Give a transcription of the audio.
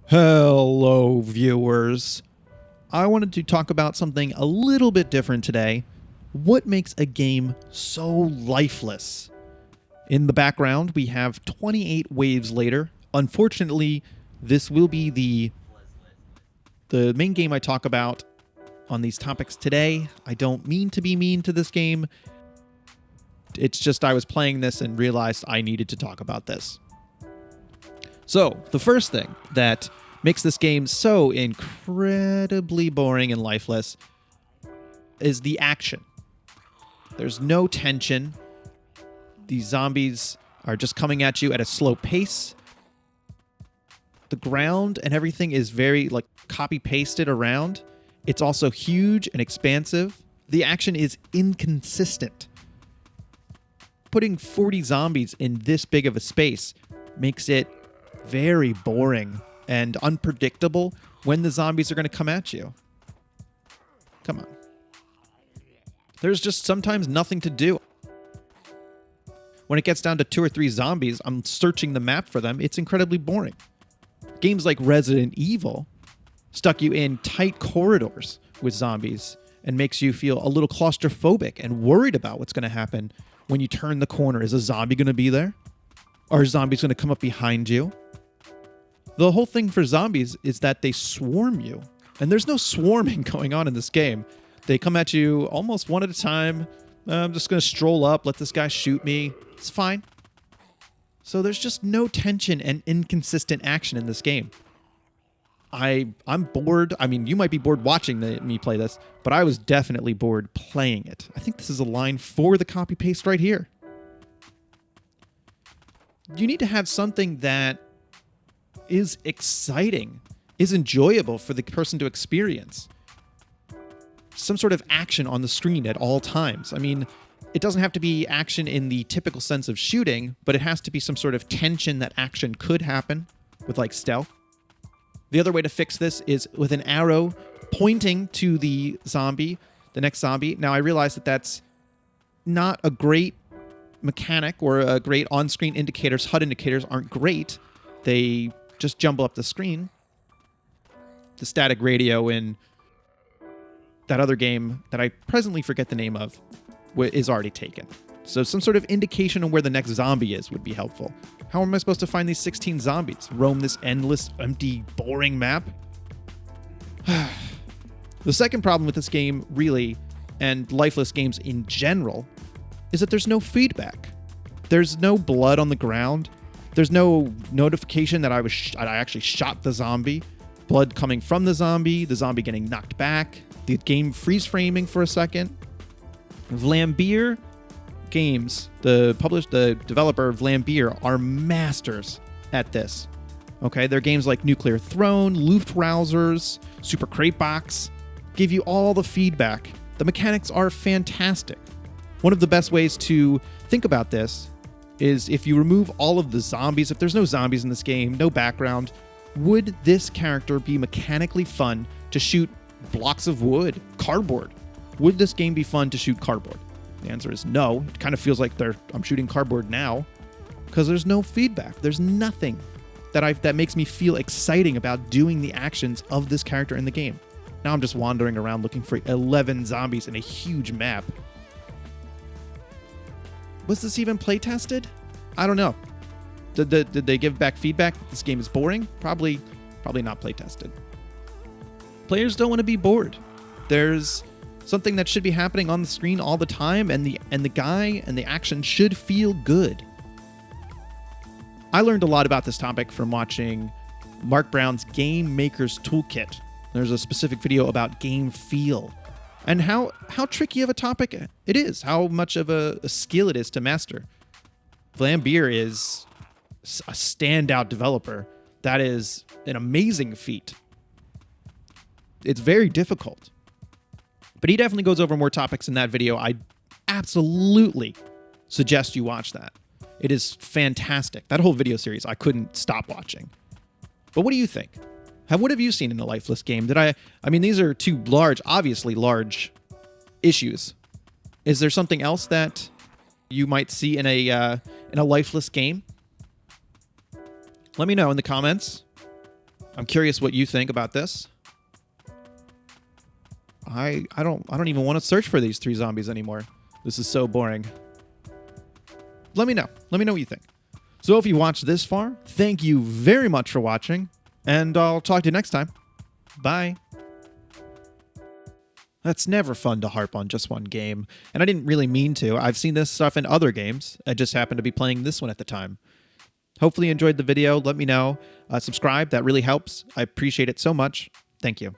Hello, viewers. I wanted to talk about something a little bit different today. What makes a game so lifeless? In the background, we have 28 waves later. Unfortunately, this will be the main game I talk about on these topics today. I don't mean to be mean to this game. It's just I was playing this and realized I needed to talk about this. So, the first thing that makes this game so incredibly boring and lifeless is the action. There's no tension. These zombies are just coming at you at a slow pace. The ground and everything is very copy-pasted around. It's also huge and expansive. The action is inconsistent. Putting 40 zombies in this big of a space makes it very boring and unpredictable when the zombies are going to come at you. Come on. There's just sometimes nothing to do. When it gets down to 2 or 3 zombies, I'm searching the map for them. It's incredibly boring. Games like Resident Evil stuck you in tight corridors with zombies and makes you feel a little claustrophobic and worried about what's going to happen when you turn the corner. Is a zombie going to be there? Are zombies going to come up behind you? The whole thing for zombies is that they swarm you. And there's no swarming going on in this game. They come at you almost one at a time. I'm just going to stroll up, let this guy shoot me. It's fine. So there's just no tension and inconsistent action in this game. I'm bored. I mean, you might be bored watching me play this, but I was definitely bored playing it. I think this is a line for the copy-paste right here. You need to have something that is exciting, is enjoyable for the person to experience. Some sort of action on the screen at all times. I mean, it doesn't have to be action in the typical sense of shooting, but it has to be some sort of tension that action could happen with stealth. The other way to fix this is with an arrow pointing to the next zombie. Now, I realize that that's not a great mechanic or a great on-screen indicators. HUD indicators aren't great. They just jumble up the screen. The static radio in that other game that I presently forget the name of is already taken. So some sort of indication of where the next zombie is would be helpful. How am I supposed to find these 16 zombies? Roam this endless, empty, boring map? The second problem with this game, really, and lifeless games in general, is that there's no feedback. There's no blood on the ground. There's no notification that I actually shot the zombie. Blood coming from the zombie getting knocked back, the game freeze framing for a second. Vlambeer Games, the developer of Vlambeer, are masters at this. Okay, their games like Nuclear Throne, Luftrausers, Super Crate Box give you all the feedback. The mechanics are fantastic. One of the best ways to think about this is if you remove all of the zombies, if there's no zombies in this game, no background, would this character be mechanically fun to shoot blocks of wood, cardboard? Would this game be fun to shoot cardboard? The answer is no. It kind of feels like I'm shooting cardboard now because there's no feedback. There's nothing that makes me feel exciting about doing the actions of this character in the game. Now I'm just wandering around looking for 11 zombies in a huge map. Was this even play tested? I don't know. Did they give back feedback that this game is boring? Probably not play tested. Players don't want to be bored. There's something that should be happening on the screen all the time, and the guy and the action should feel good. I learned a lot about this topic from watching Mark Brown's Game Maker's Toolkit. There's a specific video about game feel and how tricky of a topic it is, how much of a skill it is to master. Vlambeer is a standout developer. That is an amazing feat. It's very difficult. But he definitely goes over more topics in that video. I absolutely suggest you watch that. It is fantastic. That whole video series, I couldn't stop watching. But what do you think? What have you seen in a lifeless game? I mean, these are two obviously large issues. Is there something else that you might see in a lifeless game? Let me know in the comments. I'm curious what you think about this. I don't even want to search for these 3 zombies anymore. This is so boring. Let me know. Let me know what you think. So if you watched this far, thank you very much for watching, and I'll talk to you next time. Bye. That's never fun to harp on just one game, and I didn't really mean to. I've seen this stuff in other games. I just happened to be playing this one at the time. Hopefully you enjoyed the video. Let me know. Subscribe. That really helps. I appreciate it so much. Thank you.